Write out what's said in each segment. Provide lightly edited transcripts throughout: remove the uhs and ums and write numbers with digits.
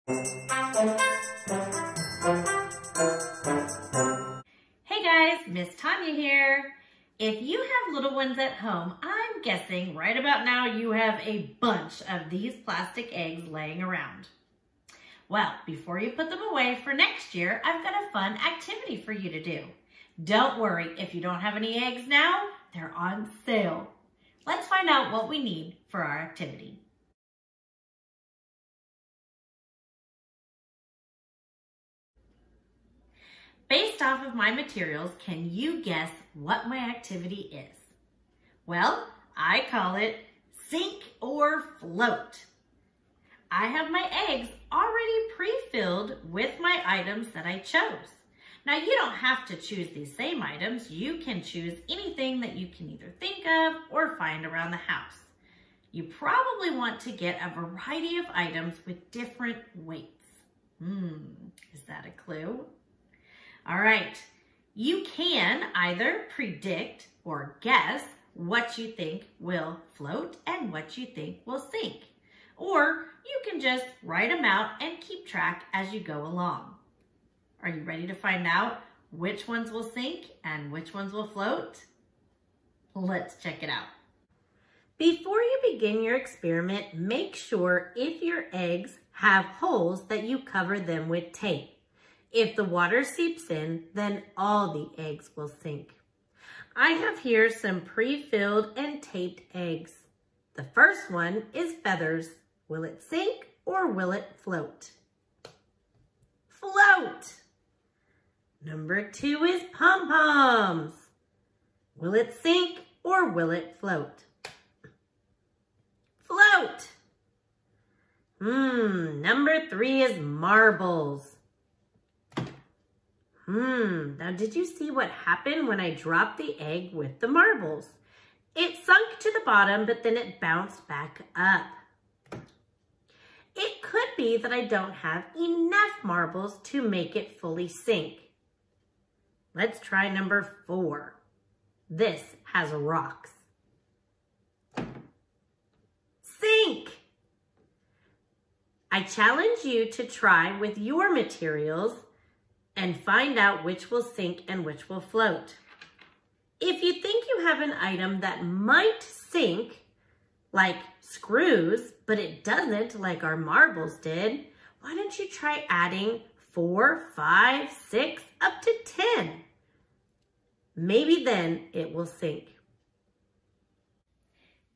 Hey guys, Miss Tanya here. If you have little ones at home, I'm guessing right about now you have a bunch of these plastic eggs laying around. Well, before you put them away for next year, I've got a fun activity for you to do. Don't worry, if you don't have any eggs now, they're on sale. Let's find out what we need for our activity. Based off of my materials, can you guess what my activity is? Well, I call it sink or float. I have my eggs already pre-filled with my items that I chose. Now, you don't have to choose these same items. You can choose anything that you can either think of or find around the house. You probably want to get a variety of items with different weights. Is that a clue? All right, you can either predict or guess what you think will float and what you think will sink. Or you can just write them out and keep track as you go along. Are you ready to find out which ones will sink and which ones will float? Let's check it out. Before you begin your experiment, make sure if your eggs have holes that you cover them with tape. If the water seeps in, then all the eggs will sink. I have here some pre-filled and taped eggs. The first one is feathers. Will it sink or will it float? Float! Number 2 is pom-poms. Will it sink or will it float? Float! Number 3 is marbles. Now did you see what happened when I dropped the egg with the marbles? It sunk to the bottom, but then it bounced back up. It could be that I don't have enough marbles to make it fully sink. Let's try number 4. This has rocks. Sink! I challenge you to try with your materials and find out which will sink and which will float. If you think you have an item that might sink, like screws, but it doesn't like our marbles did, why don't you try adding 4, 5, 6, up to 10? Maybe then it will sink.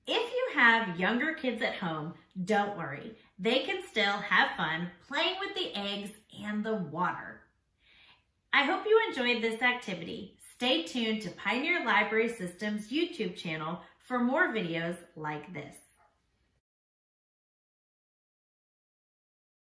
If you have younger kids at home, don't worry. They can still have fun playing with the eggs and the water. I hope you enjoyed this activity. Stay tuned to Pioneer Library Systems YouTube channel for more videos like this.